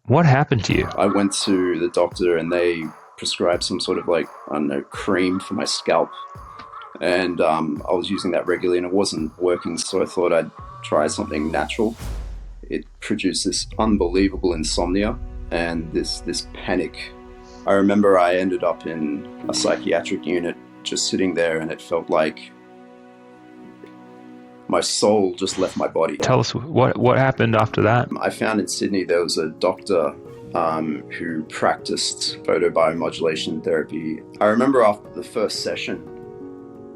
What happened to you? I went to the doctor and they prescribed some sort of like, I don't know, cream for my scalp. And I was using that regularly and it wasn't working, so I thought I'd try something natural. It produced this unbelievable insomnia and this panic. I remember I ended up in a psychiatric unit just sitting there, and it felt like my soul just left my body. Tell us what happened after that. I found in Sydney there was a doctor who practiced photobiomodulation therapy. I remember after the first session,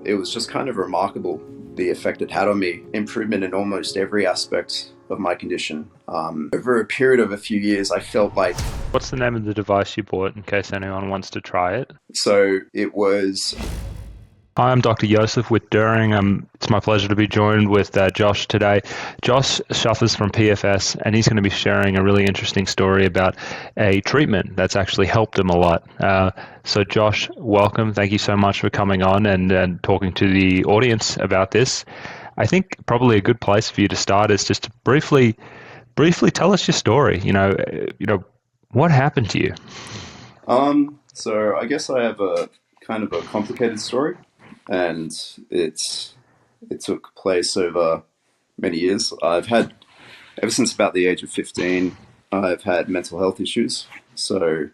it was just kind of remarkable the effect it had on me. Improvement in almost every aspect of my condition. Over a period of a few years, I felt like... What's the name of the device you bought in case anyone wants to try it? So it was... Hi, I'm Dr. Josef Witt-Doerring. It's my pleasure to be joined with Josh today. Josh suffers from PFS, and he's going to be sharing a really interesting story about a treatment that's actually helped him a lot. So Josh, welcome. Thank you so much for coming on and talking to the audience about this. I think probably a good place for you to start is just to briefly tell us your story. You know, what happened to you? So I guess I have a kind of a complicated story. And it took place over many years. I've had, ever since about the age of 15, I've had mental health issues. So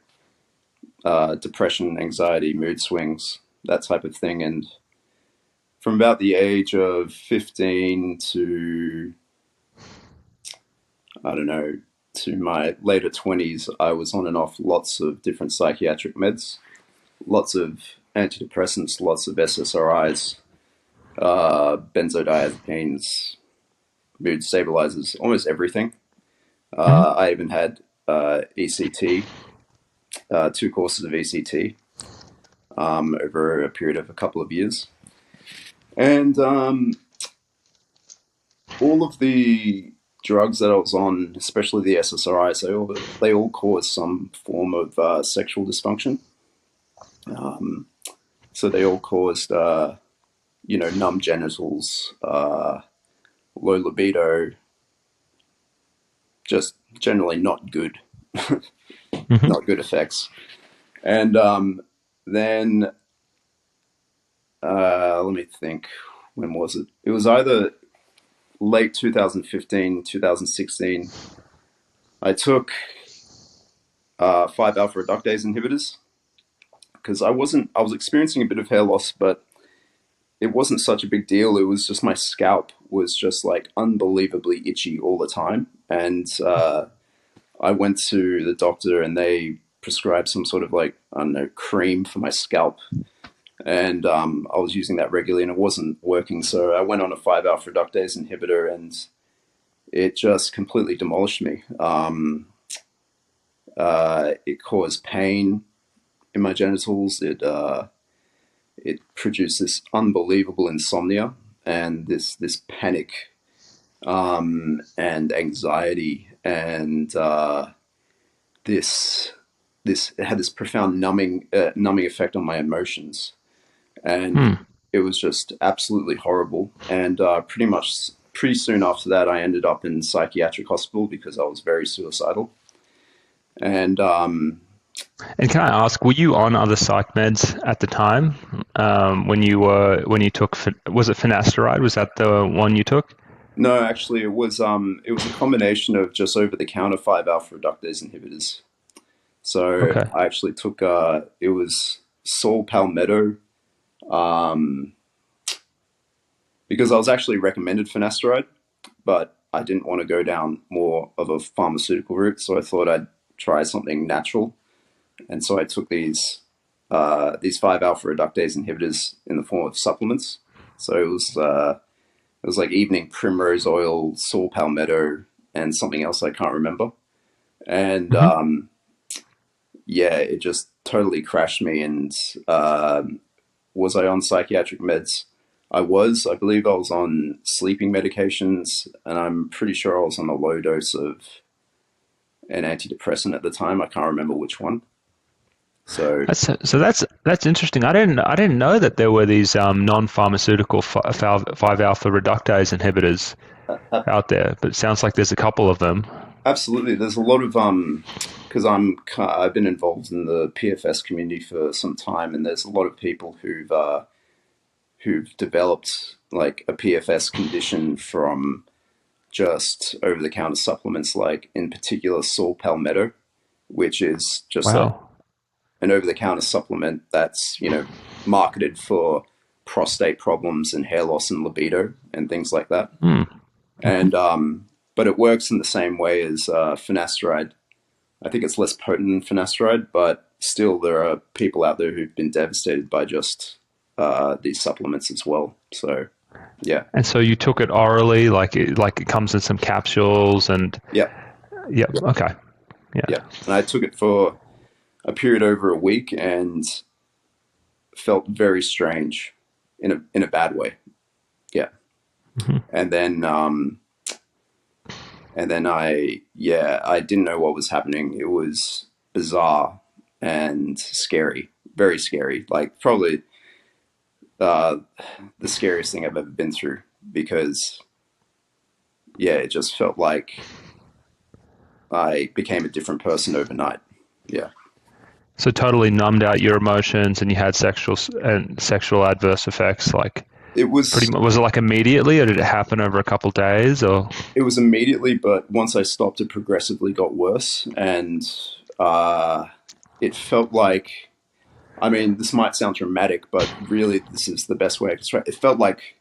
depression, anxiety, mood swings, that type of thing. And from about the age of 15 to, I don't know, to my later 20s, I was on and off lots of different psychiatric meds, lots of antidepressants, lots of SSRIs, benzodiazepines, mood stabilizers, almost everything. I even had ECT, 2 courses of ECT over a period of a couple of years. And all of the drugs that I was on, especially the SSRIs, they all cause some form of sexual dysfunction. So they all caused, numb genitals, low libido, just generally not good, not good effects. And then, let me think, when was it? It was either late 2015, 2016. I took 5-alpha reductase inhibitors, because I was experiencing a bit of hair loss, but it wasn't such a big deal. It was just my scalp was just like unbelievably itchy all the time. And I went to the doctor and they prescribed some sort of like, I don't know, cream for my scalp. And I was using that regularly and it wasn't working. So I went on a 5-alpha reductase inhibitor and it just completely demolished me. It caused pain in my genitals. It produced this unbelievable insomnia and this panic and anxiety, and it had this profound numbing effect on my emotions, and it was just absolutely horrible. And pretty soon after that, I ended up in psychiatric hospital because I was very suicidal. And can I ask, were you on other psych meds at the time when you took, was it Finasteride? Was that the one you took? No, actually, it was a combination of just over-the-counter 5-alpha reductase inhibitors. So okay. I actually took it was Sol Palmetto, because I was actually recommended Finasteride, but I didn't want to go down more of a pharmaceutical route, so I thought I'd try something natural. And so I took these 5-alpha reductase inhibitors in the form of supplements. So it was like evening primrose oil, Sol Palmetto, and something else I can't remember. And it just totally crashed me. And was I on psychiatric meds? I believe I was on sleeping medications, and I'm pretty sure I was on a low dose of an antidepressant at the time. I can't remember which one. So that's interesting. I didn't know that there were these non-pharmaceutical 5-alpha reductase inhibitors out there, but it sounds like there's a couple of them. Absolutely. There's a lot of because I've been involved in the PFS community for some time, and there's a lot of people who've developed like a PFS condition from just over-the-counter supplements, like in particular saw palmetto, which is just like Wow. an over-the-counter supplement that's, marketed for prostate problems and hair loss and libido and things like that. Hmm. Hmm. And but it works in the same way as finasteride. I think it's less potent than finasteride, but still there are people out there who've been devastated by just these supplements as well. So yeah, And so you took it orally, like it comes in some capsules, and yeah, yeah, yeah, okay, yeah. yeah. And I took it for a period over a week and felt very strange in a bad way. Yeah. Hmm. And then I didn't know what was happening. It was bizarre and scary, very scary. Like probably uh, the scariest thing I've ever been through because yeah, it just felt like I became a different person overnight. Yeah. So totally numbed out your emotions, and you had sexual adverse effects. Like It pretty was much, was it like immediately, or did it happen over a couple of days, or? it was immediately, but once I stopped, it progressively got worse, and uh, it felt like. I mean, this might sound dramatic, but really, this is the best way to describe it. It felt like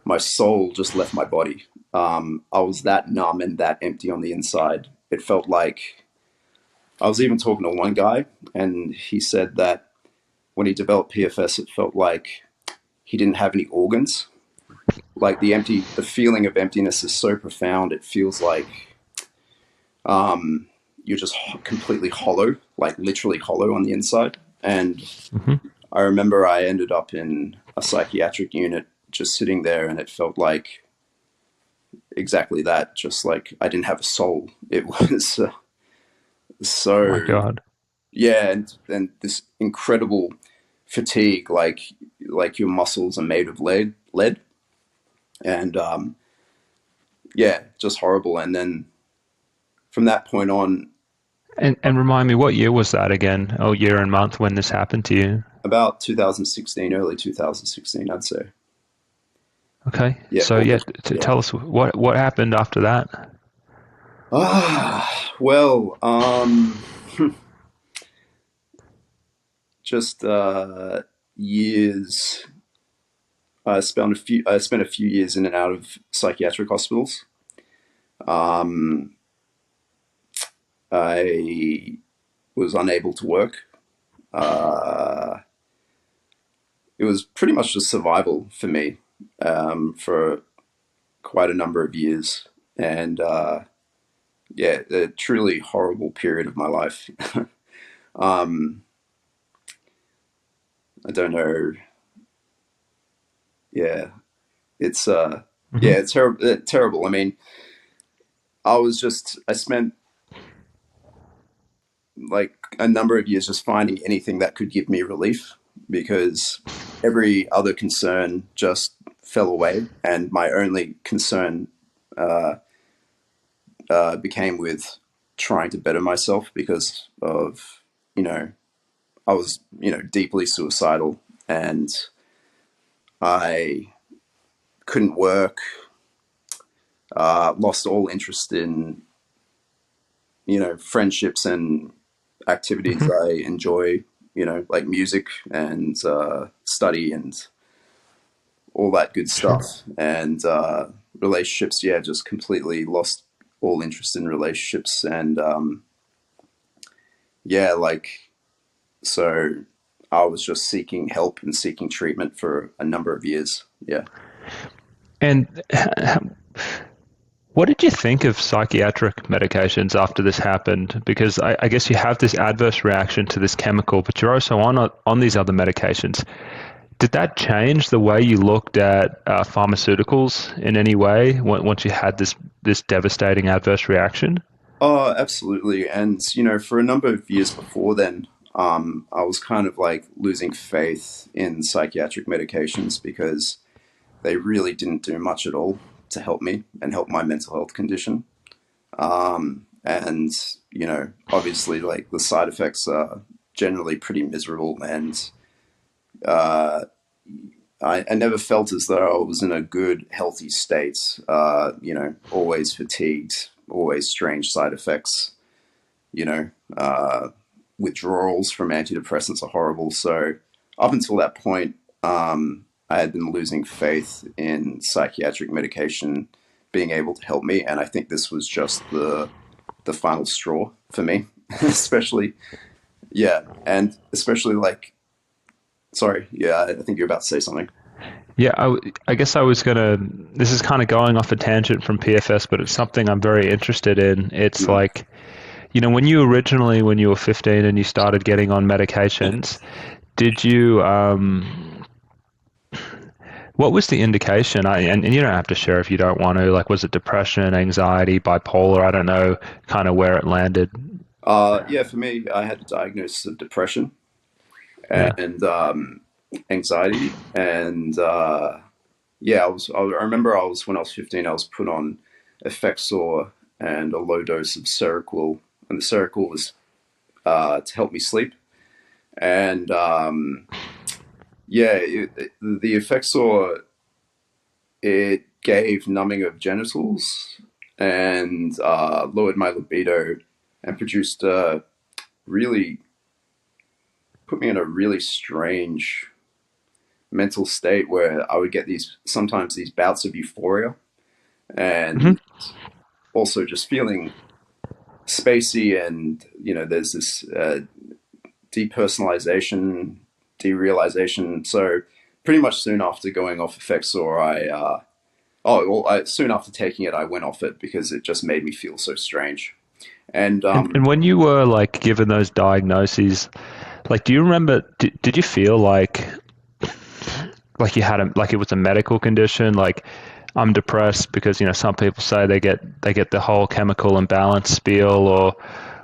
my soul just left my body. I was that numb and that empty on the inside. It felt like I was even talking to one guy, and he said that when he developed PFS, it felt like he didn't have any organs. Like the feeling of emptiness is so profound. It feels like you're just completely hollow, like literally hollow on the inside. And Mhm. I remember I ended up in a psychiatric unit just sitting there, and it felt like exactly that. Just like I didn't have a soul. It was My so God. yeah, and this incredible fatigue, like your muscles are made of lead, and yeah, just horrible. And then from that point on, And remind me, what year was that again? Oh, year and month when this happened to you? about 2016, early 2016, I'd say. Okay. Yeah, So yeah, August. Yeah. tell us what happened after that. Well, just years. I spent a few years in and out of psychiatric hospitals. Um, I was unable to work. Uh, it was pretty much just survival for me for quite a number of years, and yeah, a truly horrible period of my life. um, I don't know. Yeah, it's Hmm. yeah, it's terrible. I mean, I spent like a number of years just finding anything that could give me relief because every other concern just fell away, and my only concern uh, became with trying to better myself because of you know I was deeply suicidal, and I couldn't work, lost all interest in friendships and activities Hmm. I enjoy, like music and study and all that good Sure. stuff. And relationships, yeah, just completely lost all interest in relationships. And yeah, like, so I was just seeking help and seeking treatment for a number of years. Yeah. And what did you think of psychiatric medications after this happened? Because I guess you have this adverse reaction to this chemical, but you're also on these other medications. Did that change the way you looked at pharmaceuticals in any way once you had this devastating adverse reaction? Oh, absolutely. And, for a number of years before then, I was kind of like losing faith in psychiatric medications because they really didn't do much at all to help me and help my mental health condition. and obviously, like, the side effects are generally pretty miserable, and uh, I never felt as though I was in a good, healthy state. Always fatigued, always strange side effects. You know, uh, Withdrawals from antidepressants are horrible. So up until that point, I had been losing faith in psychiatric medication being able to help me, and I think this was just the final straw for me, especially. Yeah, and especially like, sorry, yeah, I think you're about to say something. Yeah, I guess I was gonna. This is kind of going off a tangent from PFS, but it's something I'm very interested in. It's Mm. like, when you were 15 and you started getting on medications, did you, what was the indication? And you don't have to share if you don't want to. Like, was it depression, anxiety, bipolar? I don't know kind of where it landed. Yeah, for me, I had a diagnosis of depression Yeah. and anxiety, and yeah, I remember when I was 15, I was put on Effexor and a low dose of Seroquel, and the Seroquel was to help me sleep, and yeah, the Effexor, it gave numbing of genitals and lowered my libido and produced really put me in a really strange mental state where I would get these bouts of euphoria Hmm. and also just feeling spacey, and there's this depersonalization, derealization. So pretty much soon after going off Effexor, soon after taking it, I went off it because it just made me feel so strange. And And when you were like given those diagnoses, like, do you remember? Did you feel like you had like it was a medical condition? Like, I'm depressed because some people say they get the whole chemical imbalance spiel,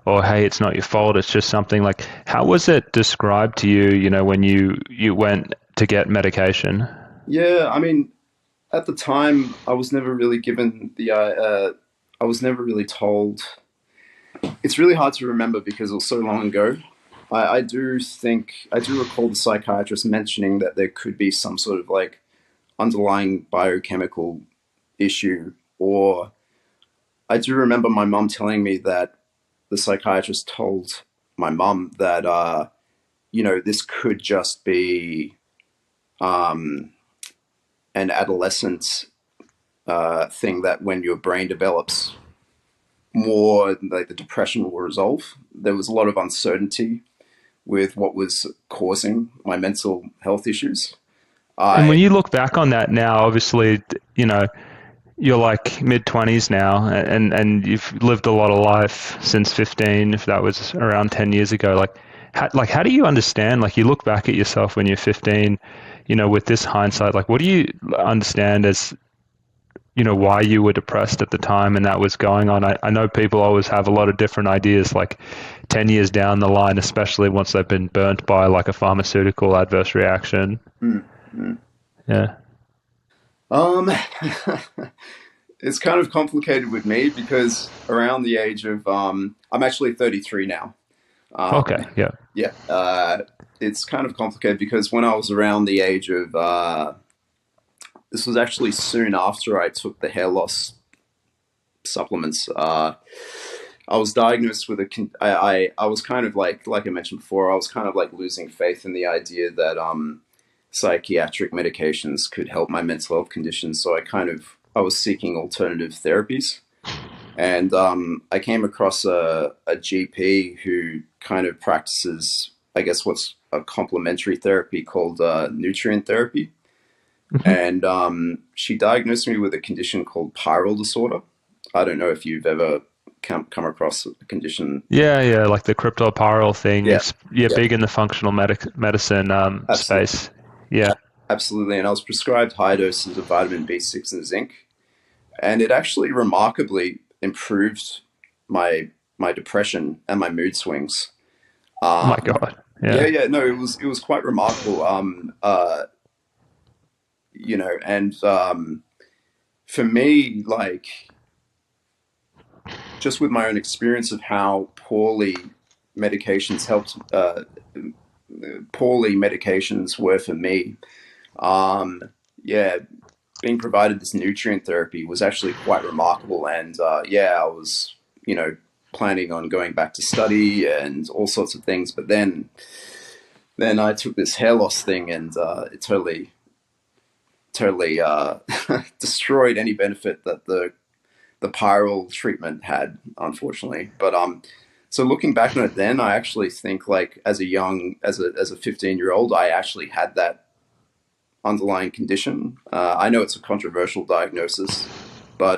or hey, it's not your fault, it's just something. Like, how was it described to you? When you went to get medication. yeah, I mean, at the time, I was never really given I was never really told. It's really hard to remember because it was so long ago. I do recall the psychiatrist mentioning that there could be some sort of like underlying biochemical issue, or I do remember my mum telling me that the psychiatrist told my mum that this could just be um, an adolescent thing, that when your brain develops more, like, the depression will resolve. There was a lot of uncertainty with what was causing my mental health issues. And I when you look back on that now, obviously, you know, you're like mid 20s now, and you've lived a lot of life since 15, if that was around 10 years ago. How do you understand, like, you look back at yourself when you're 15, with this hindsight, like, what do you understand as, why you were depressed at the time and that was going on? I know people always have a lot of different ideas, like 10 years down the line, especially once they've been burnt by like a pharmaceutical adverse reaction. mm, mm. Yeah. um it's kind of complicated with me because around the age of I'm actually 33 now. Okay. Yeah. Yeah, it's kind of complicated because when I was around the age of this was actually soon after I took the hair loss supplements. I was diagnosed with I was kind of like I mentioned before, I was kind of like losing faith in the idea that psychiatric medications could help my mental health conditions. So I was seeking alternative therapies, and I came across a GP who kind of practices, I guess, what's a complementary therapy called nutrient therapy. Mhm. And she diagnosed me with a condition called pyrrole disorder. I don't know if you've ever come across a condition. Yeah, yeah, like the cryptopyrrole thing. Yeah, Yeah, yeah, big in the functional medicine absolutely, space. Yeah. absolutely. And I was prescribed high doses of vitamin B6 and zinc, and it actually remarkably improved my depression and my mood swings. Oh my Um, God. yeah, Yeah. yeah, no, it was quite remarkable. And for me, like, just with my own experience of how medications helped, poorly medications were for me. Yeah, being provided this nutrient therapy was actually quite remarkable. And yeah, I was, planning on going back to study and all sorts of things. But then I took this hair loss thing, and it totally destroyed any benefit that the Pyrrole treatment had, unfortunately. But so looking back on it, then I actually think, like, as a 15-year-old, I actually had that underlying condition. I know it's a controversial diagnosis, but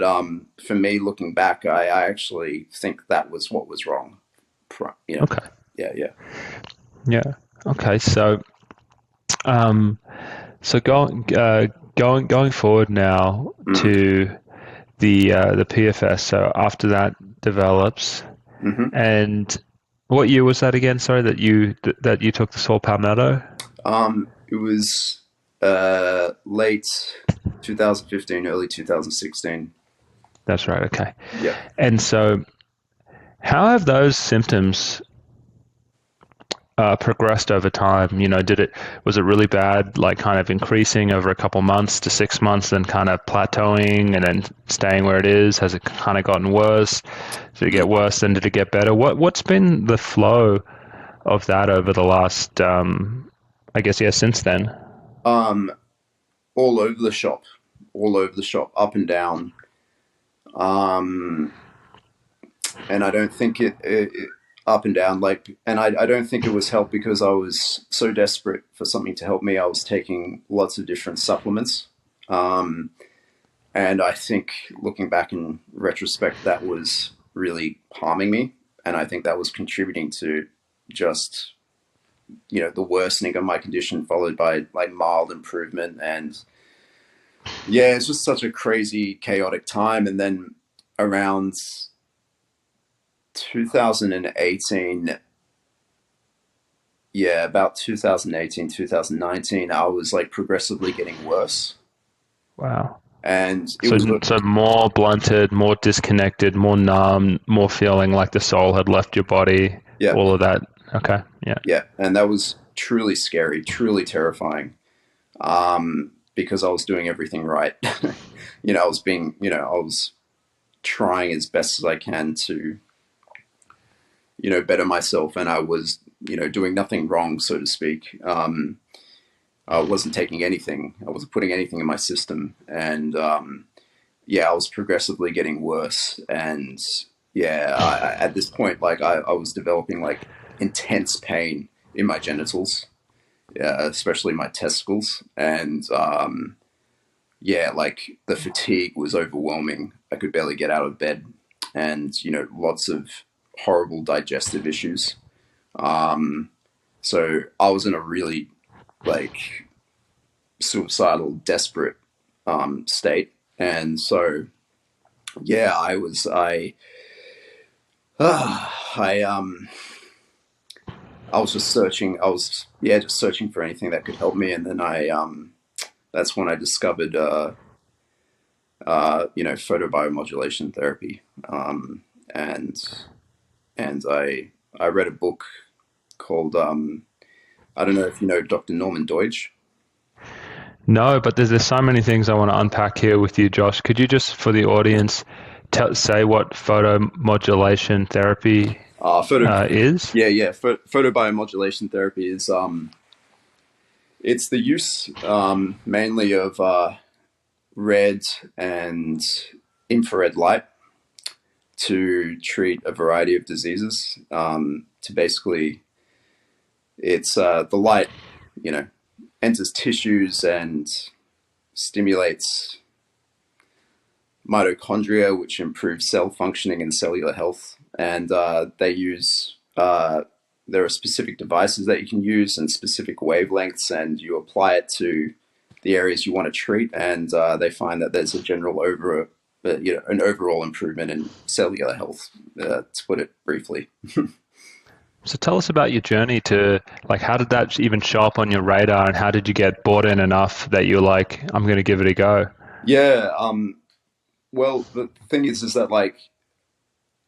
for me, looking back, I actually think that was what was wrong. Okay. Yeah. Yeah. Okay. So, going forward now to the PFS. So after that develops, and what year was that again? Sorry, that you took the saw palmetto. It was late 2015, early 2016. That's right. Okay. Yeah. And so, how have those symptoms progressed over time? Was it really bad, like kind of increasing over a couple months to 6 months, then kind of plateauing and then staying where it is? Has it kind of gotten worse? Did it get worse? Then did it get better? What's been the flow of that over the last, I guess, since then? All over the shop, up and down. And I don't think it up and down, and I don't think it was helped because I was so desperate for something to help me. I was taking lots of different supplements. And I think, looking back in retrospect, that was really harming me. And I think that was contributing to just, the worsening of my condition, followed by like mild improvement. And yeah, it's just such a crazy, chaotic time. And then around 2018, about 2018, 2019, I was like progressively getting worse. Wow. And so more blunted, more disconnected, more numb, more feeling like the soul had left your body. Yeah. All of that. Okay. Yeah. Yeah. And that was truly scary, truly terrifying. Because I was doing everything right. I was trying as best as I can to, better myself, and I was, doing nothing wrong, so to speak. I wasn't taking anything. I wasn't putting anything in my system. And, I was progressively getting worse. And at this point, like I was developing like intense pain in my genitals, especially my testicles. And, like the fatigue was overwhelming. I could barely get out of bed, and, lots of horrible digestive issues. So I was in a really like suicidal, desperate state. And so I was just searching. I was just searching for anything that could help me. And then that's when I discovered photobiomodulation therapy. And I read a book called I don't know if you know Dr. Norman Deutsch. No, but there's so many things I want to unpack here with you, Josh. Could you just, for the audience, say what photomodulation therapy is? Yeah. Photobiomodulation therapy is it's the use mainly of red and infrared light to treat a variety of diseases. To basically, it's the light, enters tissues and stimulates mitochondria, which improves cell functioning and cellular health. And they use there are specific devices that you can use and specific wavelengths, and you apply it to the areas you want to treat. And they find that there's a general an overall improvement in cellular health, to put it briefly. So tell us about your journey to, like, how did that even show up on your radar, and how did you get bought in enough that you're like, I'm going to give it a go? Yeah. Well, the thing is that, like,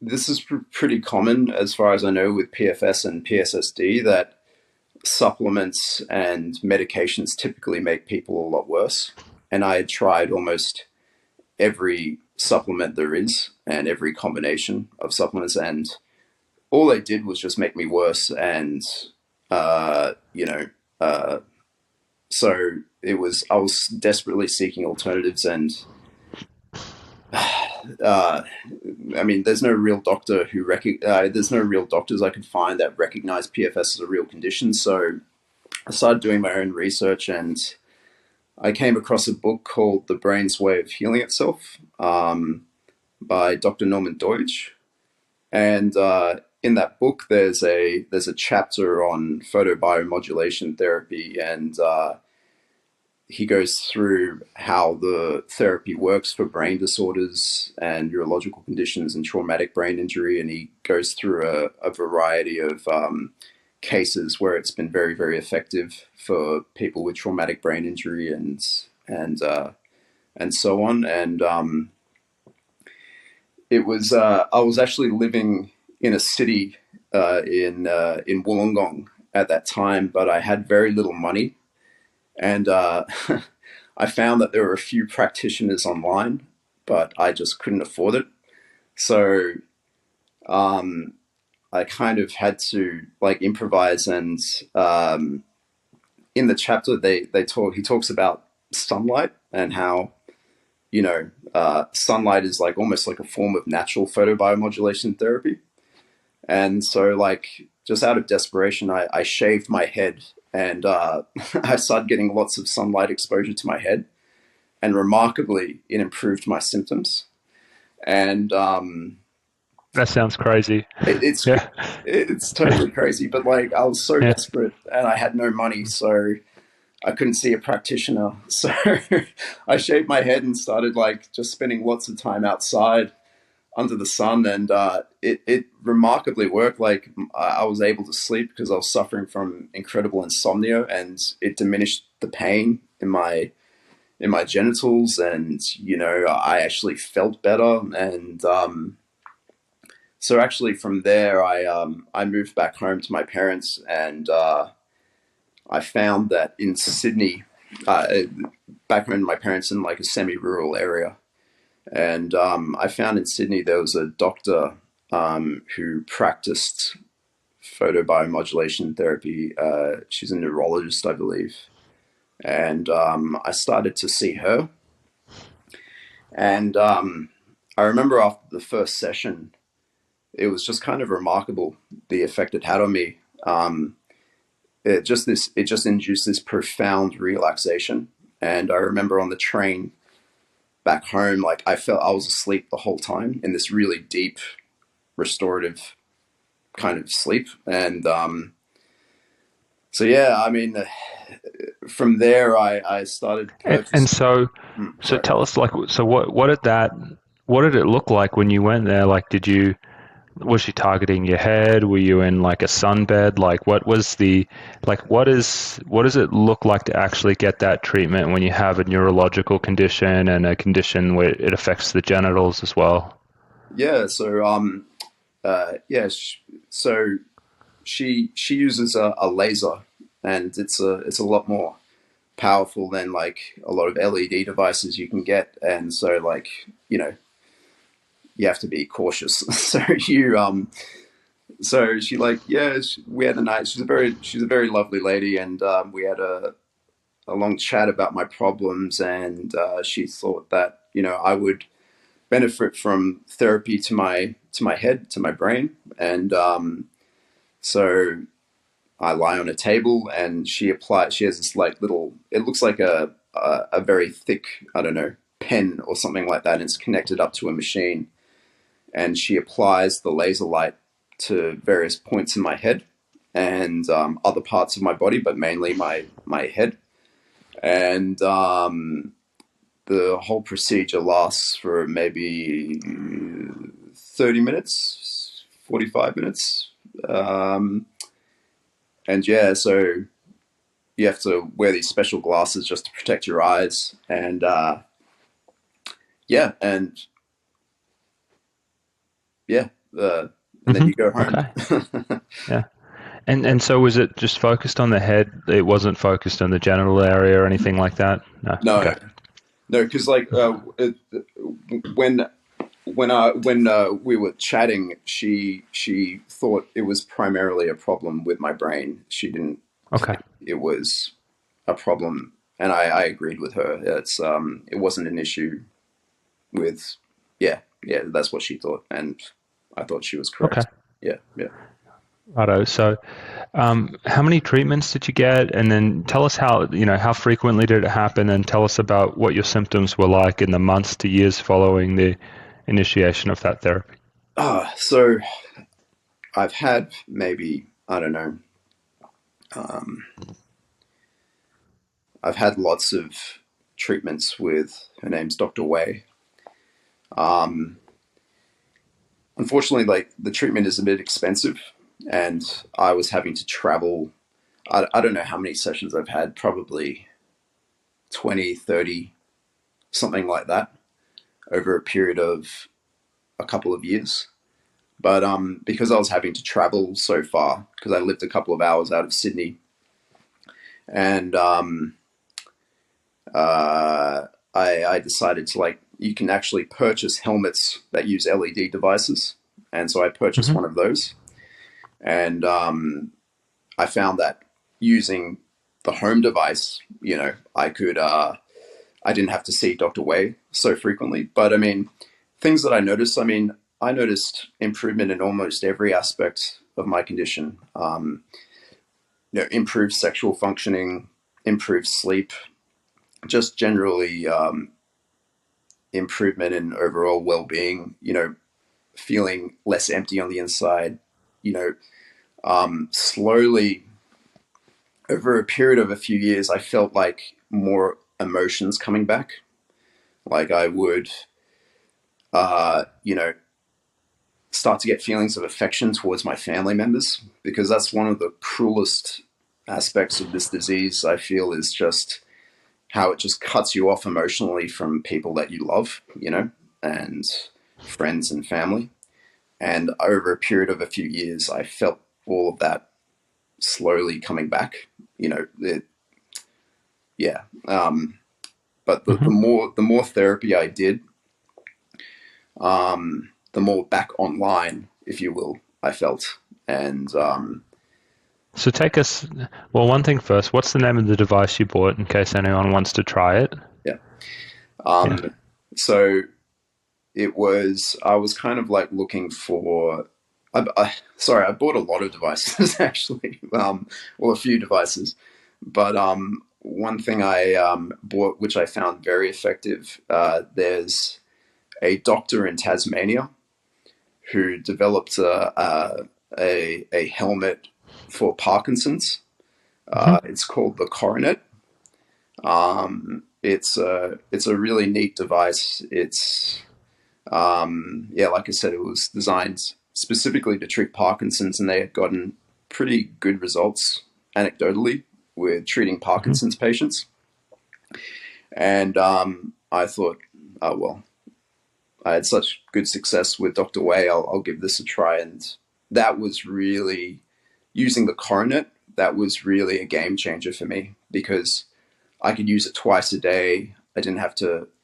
this is pretty common as far as I know with PFS and PSSD, that supplements and medications typically make people a lot worse. And I had tried almost every supplement there is and every combination of supplements, and all they did was just make me worse. And you know, so I was desperately seeking alternatives. And I mean, there's no real there's no real doctors I could find that recognize PFS as a real condition. So I started doing my own research, and I came across a book called The Brain's Way of Healing Itself, by Dr. Norman Deutsch. And in that book, there's a chapter on photobiomodulation therapy, and he goes through how the therapy works for brain disorders and neurological conditions and traumatic brain injury. And he goes through a variety of cases where it's been very, very effective for people with traumatic brain injury and so on. And it was I was actually living in a city in Wollongong at that time, but I had very little money. And I found that there were a few practitioners online, but I just couldn't afford it. So I kind of had to like improvise. And in the chapter, he talks about sunlight and how, sunlight is like almost like a form of natural photobiomodulation therapy. And so, like, just out of desperation, I shaved my head, and I started getting lots of sunlight exposure to my head, and remarkably, it improved my symptoms. And That sounds crazy. it's Yeah. it's totally crazy, but like I was so Yeah. desperate, and I had no money, so I couldn't see a practitioner. So I shaved my head and started like just spending lots of time outside under the sun, and it remarkably worked. Like I was able to sleep because I was suffering from incredible insomnia, and it diminished the pain in my genitals, and I actually felt better. And so actually from there, I moved back home to my parents, and I found that in Sydney, back home to my parents in like a semi-rural area. And I found in Sydney there was a doctor who practiced photobiomodulation therapy. She's a neurologist, I believe. And I started to see her. And I remember after the first session, it was just kind of remarkable the effect it had on me. It just induced this profound relaxation. And I remember on the train back home, like I felt I was asleep the whole time in this really deep, restorative kind of sleep. And so yeah, I mean, from there I started And purchasing. so, Sorry. tell us, like, so what did it look like when you went there? Like, was she targeting your head? Were you in like a sunbed? Like, what does it look like to actually get that treatment when you have a neurological condition and a condition where it affects the genitals as well? Yeah. So yeah. So she uses a laser, and it's a lot more powerful than like a lot of LED devices you can get. And so like you have to be cautious. So so she like we had a night. She's a very lovely lady, and we had a long chat about my problems. And she thought that I would benefit from therapy to my head, to my brain. And so I lie on a table, and she has this like little, it looks like a very thick, I don't know, pen or something like that, and it's connected up to a machine. And she applies the laser light to various points in my head and other parts of my body, but mainly my head. And the whole procedure lasts for maybe 30 minutes, 45 minutes. And yeah, so you have to wear these special glasses just to protect your eyes. And yeah, and yeah, and then you go home. Okay. Yeah. And so was it just focused on the head? It wasn't focused on the genital area or anything like that? No. No, Okay. no, because like when we were chatting, she thought it was primarily a problem with my brain. She didn't Okay. think it was a problem, and I agreed with her. It wasn't an issue with, yeah, that's what she thought, and I thought she was Okay. correct. Yeah, yeah. Righto. So, how many treatments did you get? And then tell us how frequently did it happen, and tell us about what your symptoms were like in the months to years following the initiation of that therapy. So I've had maybe, I don't know, um, I've had lots of treatments with, her name's Dr. Wei. Um, Unfortunately, like the treatment is a bit expensive, and I was having to travel. I don't know how many sessions I've had, probably 20, 30, something like that, over a period of a couple of years. But because I was having to travel so far, because I lived a couple of hours out of Sydney, and I decided to, like, you can actually purchase helmets that use LED devices, and so I purchased one of those, and I found that using the home device, I could I didn't have to see Dr. Wei so frequently. But I mean, things that I noticed. I mean, I noticed improvement in almost every aspect of my condition. Improved sexual functioning, improved sleep, just generally improvement in overall well-being. Feeling less empty on the inside. Slowly over a period of a few years, I felt like more emotions coming back. Like I would, you know, start to get feelings of affection towards my family members, because that's one of the cruelest aspects of this disease, I feel, is just how it just cuts you off emotionally from people that you love, and friends and family. And over a period of a few years, I felt all of that slowly coming back. Yeah. But the more therapy I did, the more back online, if you will, I felt. And So take us, well, one thing first, what's the name of the device you bought in case anyone wants to try it? yeah. Yeah. So I was kind of like looking for, sorry, I bought a lot of devices actually, well, a few devices, but one thing I bought, which I found very effective, there's a doctor in Tasmania who developed a helmet for Parkinson's. It's called the Coronet. It's a really neat device. It's like I said, it was designed specifically to treat Parkinson's, and they had gotten pretty good results anecdotally with treating Parkinson's patients. And I thought, oh well, I had such good success with Dr. Wei, I'll give this a try. And that was really, using the Coronet, that was really a game changer for me, because I could use it twice a day.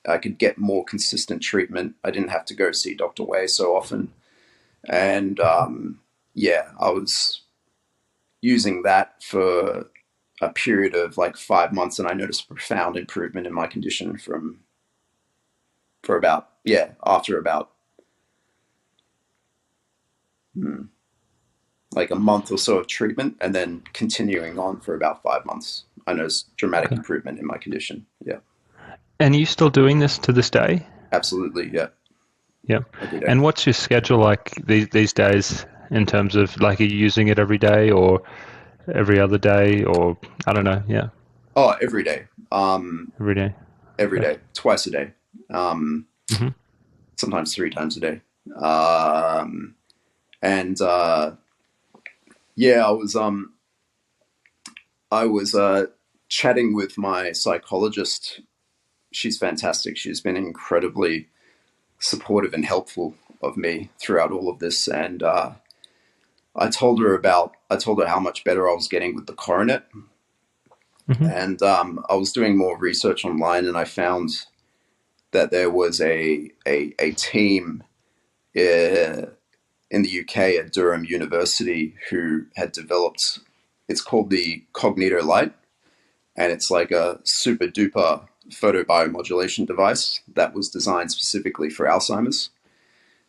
I could get more consistent treatment. I didn't have to go see Dr. Wei so often. And I was using that for a period of like 5 months, and I noticed a profound improvement in my condition after about like a month or so of treatment, and then continuing on for about 5 months. I noticed dramatic improvement in my condition. Yeah. And are you still doing this to this day? Absolutely. Yeah. Yeah. Every day. And what's your schedule like these days in terms of, like, are you using it every day or every other day, or I don't know? Yeah. Oh, every day. Every day. Every Okay. day, twice a day. Mm-hmm. Sometimes 3 times a day. And yeah, I was chatting with my psychologist. She's fantastic. She's been incredibly supportive and helpful of me throughout all of this, and I told her how much better I was getting with the coronet, Hmm. and I was doing more research online, and I found that there was a team in the UK at Durham University who had developed. It's called the Cognito-Lite, and it's like a super duper photobiomodulation device that was designed specifically for Alzheimer's.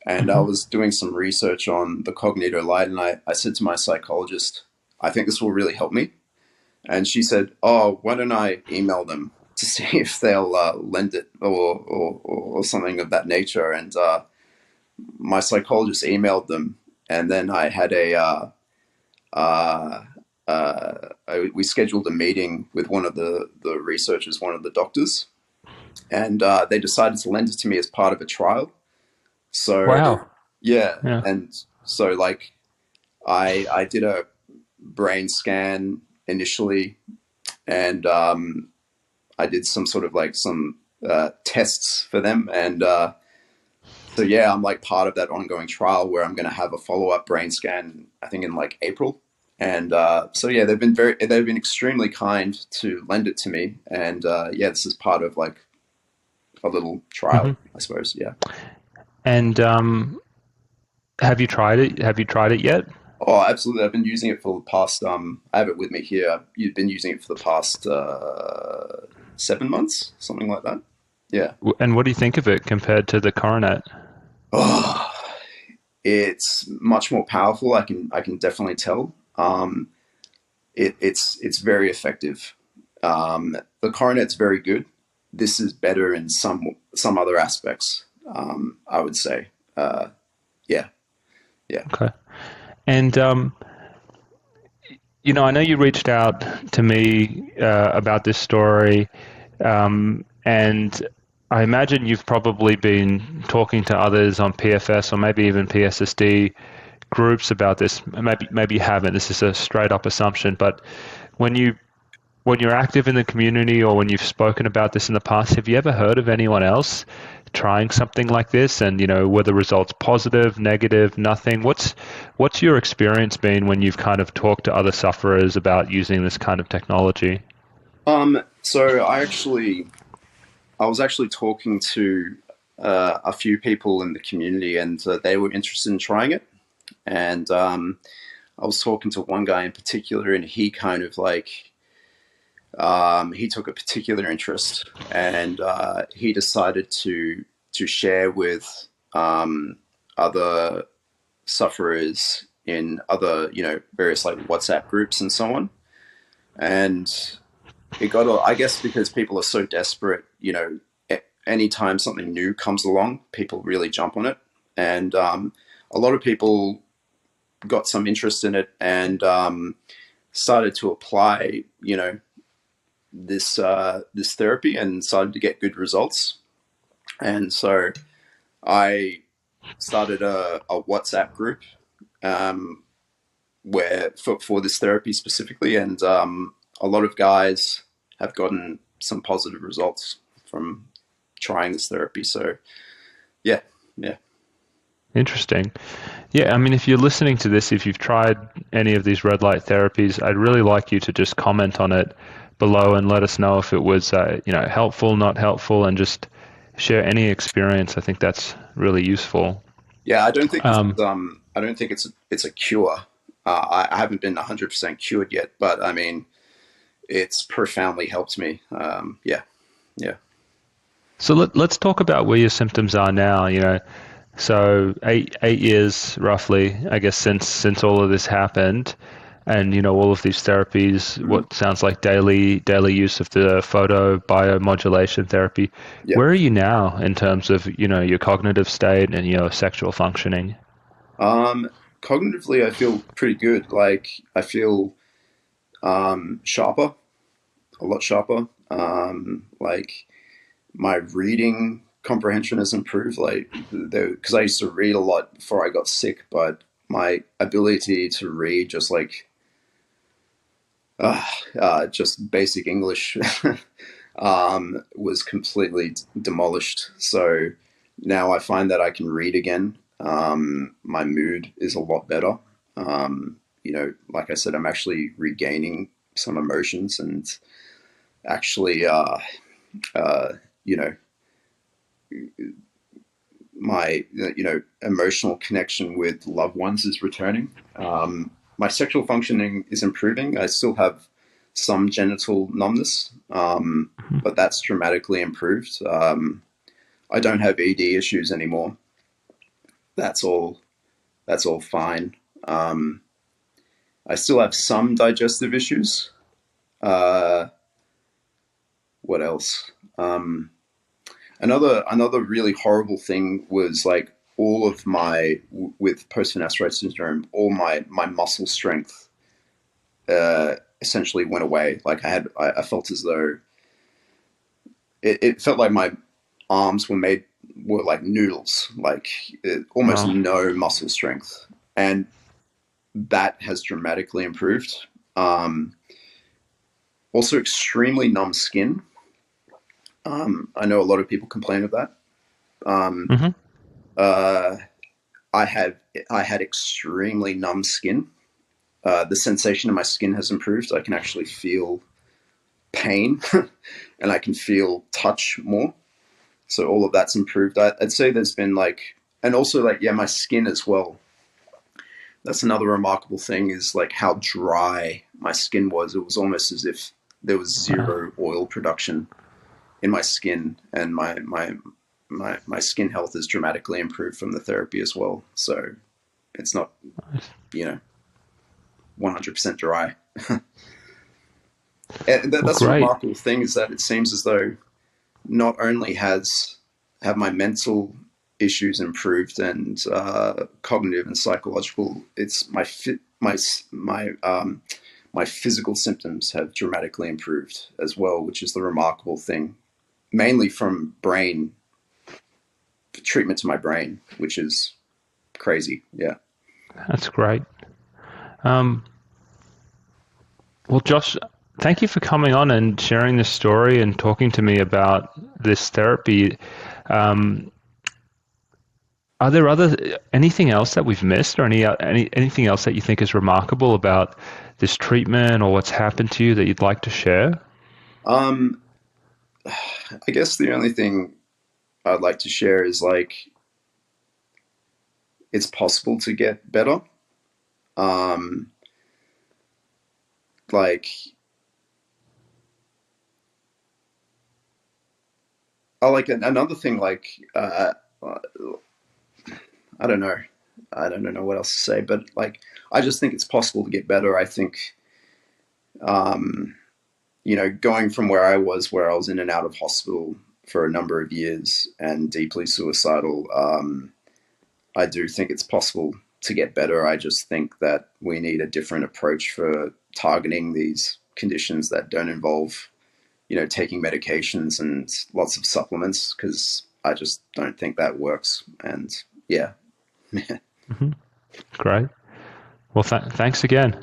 And I Hmm. was doing some research on the Cognito-Lite, and I said to my psychologist, I think this will really help me. And she said, oh, why don't I email them to see if they'll lend it, or something of that nature. And my psychologist emailed them, and then I had uh, we scheduled a meeting with one of the researchers, one of the doctors, and they decided to lend it to me as part of a trial. So Wow. yeah, Yeah. and so like I did a brain scan initially, and I did some sort of like some tests for them, and so yeah, I'm like part of that ongoing trial where I'm going to have a follow up brain scan, I think in like April. And so yeah, they've been extremely kind to lend it to me, and yeah, this is part of like a little trial, Hmm. I suppose. Yeah. And have you tried it? Have you tried it yet? Oh, absolutely. I've been using it for the past. I have it with me here. You've been using it for the past 7 months, something like that. Yeah. And what do you think of it compared to the coronet? Oh, it's much more powerful. I can definitely tell. It's very effective. The coronet's very good. This is better in some other aspects. I would say. Yeah, yeah. Okay. And I know you reached out to me about this story, and I imagine you've probably been talking to others on PFS or maybe even PSSD groups about this. Maybe you haven't. This is a straight up assumption, but when you when you're active in the community or when you've spoken about this in the past, have you ever heard of anyone else trying something like this? And were the results positive, negative, nothing? What's your experience been when you've kind of talked to other sufferers about using this kind of technology? So I was actually talking to a few people in the community, and they were interested in trying it. And I was talking to one guy in particular, and he kind of like he took a particular interest, and he decided to share with other sufferers in other various like WhatsApp groups and so on. And it got, I guess, because people are so desperate, anytime something new comes along, people really jump on it. And a lot of people got some interest in it, and started to apply, this therapy, and started to get good results. And so I started a WhatsApp group, um, where for this therapy specifically, and a lot of guys have gotten some positive results from trying this therapy. So yeah, yeah. Interesting. Yeah, I mean, if you're listening to this, if you've tried any of these red light therapies, I'd really like you to just comment on it below and let us know if it was, helpful, not helpful, and just share any experience. I think that's really useful. Yeah, I don't think this Um, is, I don't think it's a cure. I haven't been 100% cured yet, but I mean, it's profoundly helped me. Yeah, yeah. so let's talk about where your symptoms are now. So 8 years roughly, I guess, since all of this happened, and all of these therapies, Mhm. what sounds like daily use of the photo biomodulation therapy. Yeah. Where are you now in terms of your cognitive state and your sexual functioning? Um, Cognitively, I feel pretty good. Like I feel sharper, a lot sharper. Like my reading comprehension has improved. Like because I used to read a lot before I got sick, but my ability to read uh, just basic English was completely demolished. So now I find that I can read again, My mood is a lot better. Like I said, I'm actually regaining some emotions and actually, you know, my emotional connection with loved ones is returning. My sexual functioning is improving. I still have some genital numbness, but that's dramatically improved. I don't have ED issues anymore. That's all. That's all fine. I still have some digestive issues. Uh, what else? Another really horrible thing was like all of my with post-finasteride syndrome, all my muscle strength essentially went away. Like I felt as though it felt like my arms were like noodles, like almost Wow. no muscle strength, and that has dramatically improved. Also, extremely numb skin. I know a lot of people complain of that. Hmm. Uh, I had extremely numb skin. The sensation in my skin has improved. I can actually feel pain, and I can feel touch more. So all of that's improved. I'd say there's been like, and also like, yeah, my skin as well. That's another remarkable thing is like how dry my skin was. It was almost as if there was Wow. zero oil production in my skin, and my skin health is dramatically improved from the therapy as well. So it's not, you know, 100% dry. And Well, that's a great. remarkable thing is that it seems as though not only have my mental issues improved and cognitive and psychological, it's my physical symptoms have dramatically improved as well, which is the remarkable thing, mainly from brain treatment to my brain, which is crazy. Yeah. That's great. Um, well, Josh, thank you for coming on and sharing this story and talking to me about this therapy. Um, are there anything else that we've missed, or anything else that you think is remarkable about this treatment or what's happened to you that you'd like to share? Um, I guess the only thing I'd like to share is like it's possible to get better. Um, like I like another thing like I don't know. I don't know what else to say, but like I just think it's possible to get better. I think um, going from where I was in and out of hospital for a number of years and deeply suicidal, I do think it's possible to get better. I just think that we need a different approach for targeting these conditions that don't involve, taking medications and lots of supplements because I just don't think that works. And yeah. Hmm. Great. Well, thanks again.